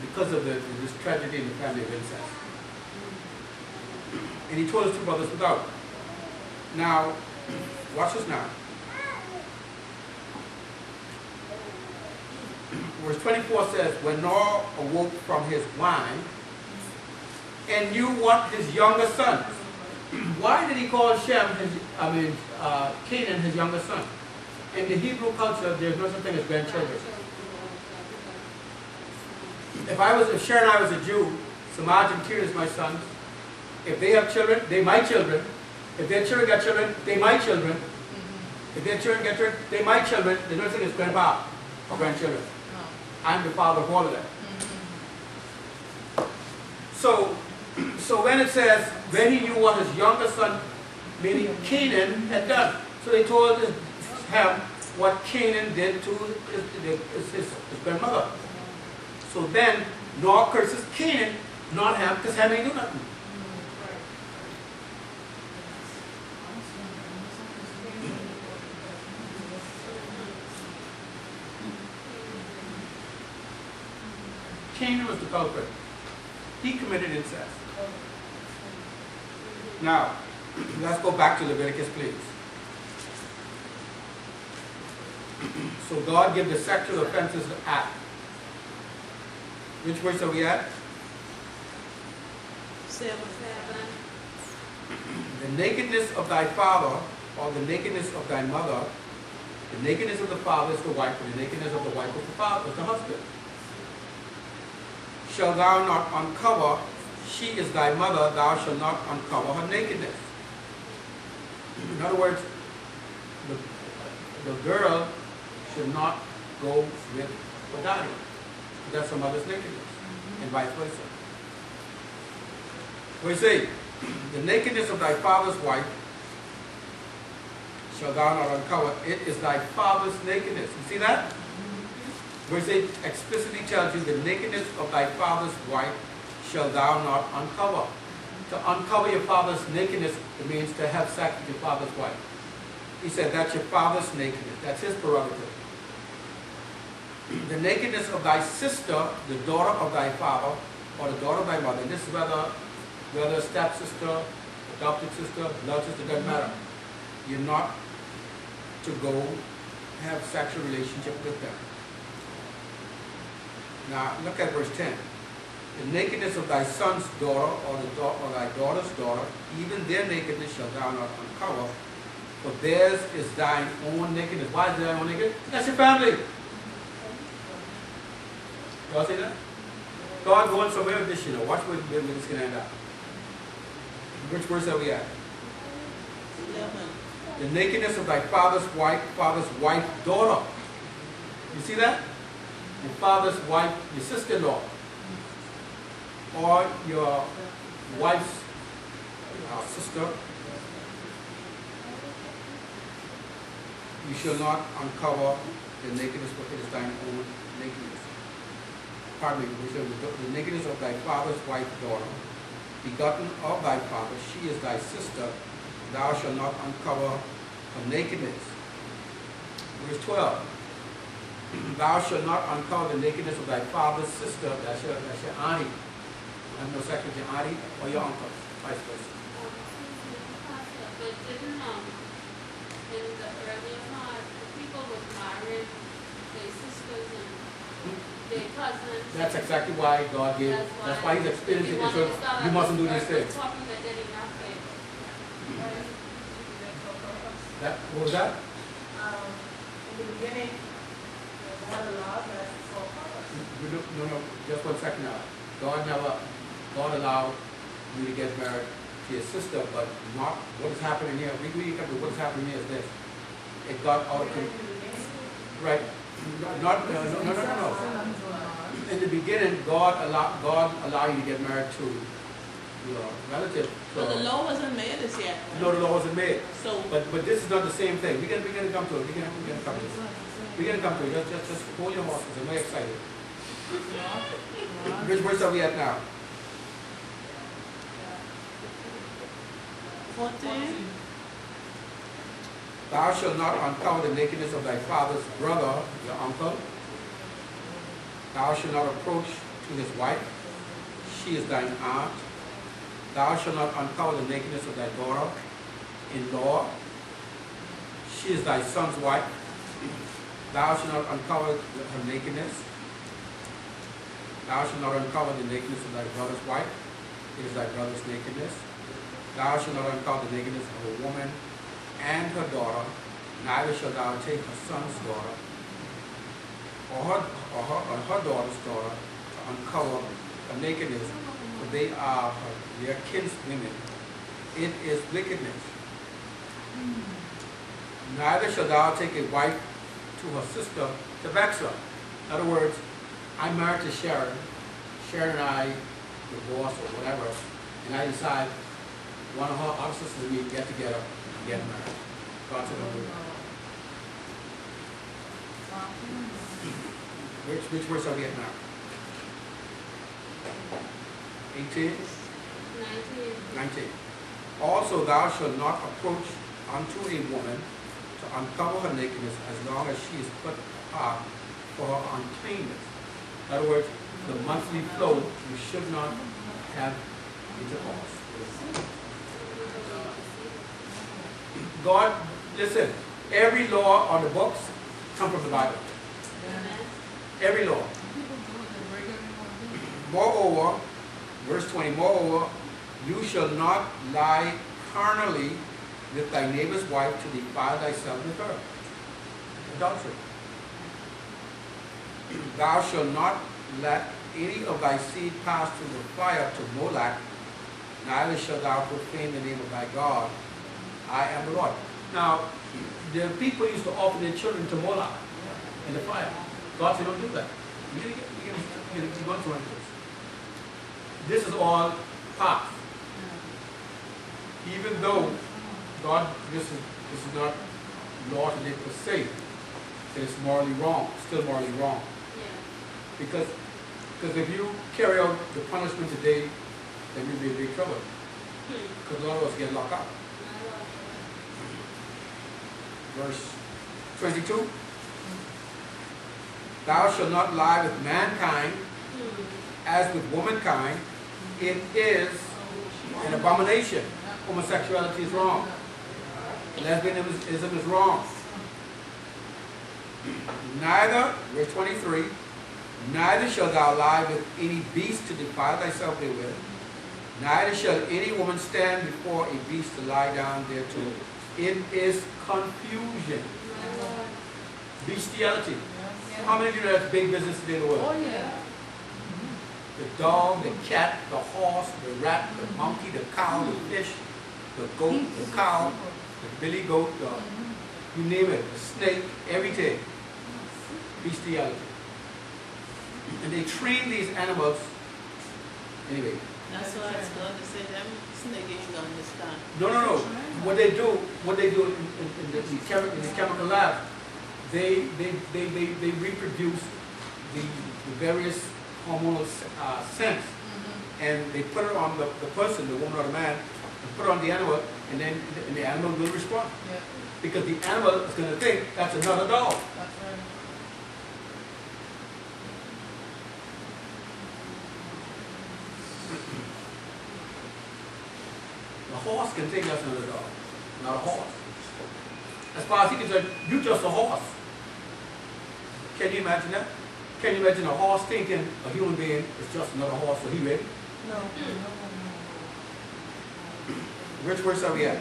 because of this tragedy in the family of incest. And he told his two brothers without. Now, watch this now. Verse 24 says, when Noah awoke from his wine and knew what his younger son. Why did he call Canaan his younger son? In the Hebrew culture, there's no such thing as grandchildren. If Sharon and I was a Jew, Samaj and Kieran is my sons. If they have children, they my children. If their children got children, they my children. If their children get children, they my children. There's no such thing as grandpa or grandchildren. I'm the father of all of them. So when it says, when he knew what his younger son, meaning Canaan, had done. So they told him what Canaan did to his grandmother. So then Noah curses Canaan, not Ham, because Ham ain't do nothing. Canaan was the culprit. He committed incest. Now, let's go back to Leviticus, please. So God gave the sexual offenses act. Which verse are we at? 7. The nakedness of thy father, or the nakedness of thy mother, the nakedness of the father is the wife, and the nakedness of the wife is the father, is the husband. Shall thou not uncover, she is thy mother, thou shalt not uncover her nakedness. In other words, the girl should not go with her daddy. That's her mother's nakedness, and vice versa. We say, the nakedness of thy father's wife shall thou not uncover. It is thy father's nakedness. You see that? Verse 8 explicitly tells you the nakedness of thy father's wife shall thou not uncover. To uncover your father's nakedness, it means to have sex with your father's wife. He said that's your father's nakedness. That's his prerogative. The nakedness of thy sister, the daughter of thy father, or the daughter of thy mother. And this is whether stepsister, adopted sister, blood sister, doesn't matter. You're not to go have sexual relationship with them. Now look at verse 10. The nakedness of thy son's daughter, or thy daughter's daughter, even their nakedness shall thou not uncover, for theirs is thine own nakedness. Why is thine own nakedness? That's your family. Y'all see that? God going somewhere with this, Watch where this is going to end up. Which verse are we at? 11. The nakedness of thy father's wife, daughter. You see that? Your father's wife, your sister-in-law, or your wife's sister. You shall not uncover the nakedness, for it is thine own nakedness. Pardon me, the nakedness of thy father's wife, daughter, begotten of thy father, she is thy sister, thou shalt not uncover her nakedness. Verse 12. Thou shalt not uncover the nakedness of thy father's sister, that's your auntie. Have no sex with your auntie or your uncle, vice versa. But didn't, in the earlier time, the people would marry their sisters and their cousins? That's exactly why God gave, that's why He's experiencing it, so you mustn't do these things. What was that? In the beginning, No, just 1 second now. God allowed you to get married to your sister, but not what is happening here. We come to what is happening here is this. It got out of control. Right. No. In the beginning, God allowed you to get married to your relative. So the law wasn't made as yet. No, the law wasn't made. So, but this is not the same thing. We're gonna come to it. We're gonna come to it. We're gonna come to it. Just hold your horses. I'm very excited. Which verse are we at now? 14. Thou shalt not uncover the nakedness of thy father's brother, your uncle. Thou shalt not approach to to his wife. She is thine aunt. Thou shalt not uncover the nakedness of thy daughter-in-law. She is thy son's wife. Thou shalt not uncover her nakedness. Thou shalt not uncover the nakedness of thy brother's wife. It is thy brother's nakedness. Thou shalt not uncover the nakedness of a woman and her daughter. Neither shalt thou take her son's daughter or her daughter's daughter to uncover her nakedness, for they are their kinswomen. It is wickedness. Neither shalt thou take a wife to her sister to vex her. In other words, I'm married to Sharon. Sharon and I divorce or whatever, and I decide one of her other sisters and me get together and get married. God said don't do that. Which verse are we at now? 18? 19. Also thou shalt not approach unto a woman to uncover her nakedness as long as she is put apart for her uncleanness. In other words, the monthly flow, you should not have intercourse. God, listen, every law on the books comes from the Bible. Every law. Moreover, verse 20, moreover, you shall not lie carnally with thy neighbor's wife to defile thyself with her. Adultery. Thou shalt not let any of thy seed pass through the fire to Moloch, neither shalt thou profane the name of thy God. I am the Lord. Now, the people used to offer their children to Moloch in the fire. God said, don't do that. You go into this. This is all past. Even though God, this is not law to live per se, it's morally wrong, still morally wrong. Because if you carry out the punishment today, then you'll be in big trouble. Because a lot of us get locked up. Verse 22. Thou shalt not lie with mankind as with womankind. It is an abomination. Homosexuality is wrong. Lesbianism is wrong. Neither, verse 23, neither shalt thou lie with any beast to defile thyself therewith. Neither shall any woman stand before a beast to lie down thereto. It is confusion. Bestiality. How many of you know that's big business today in the world? Oh, yeah. The dog, the cat, the horse, the rat, the monkey, the cow, the fish, the goat, the cow, the billy goat, you name it, the snake, everything. Bestiality. And they train these animals. Anyway. That's why it's going to say them snake ain't going to stop. No. What they do in the chemical lab, they reproduce the various hormonal scents, and they put it on the person, the woman or the man, and put it on the animal, and then the animal will respond. Yeah. Because the animal is going to think that's another dog. That's right. The horse can think that's another dog, not a horse. As far as he concerned, you're just a horse. Can you imagine that? Can you imagine a horse thinking a human being is just another horse, so he ready? No. Which verse are we at?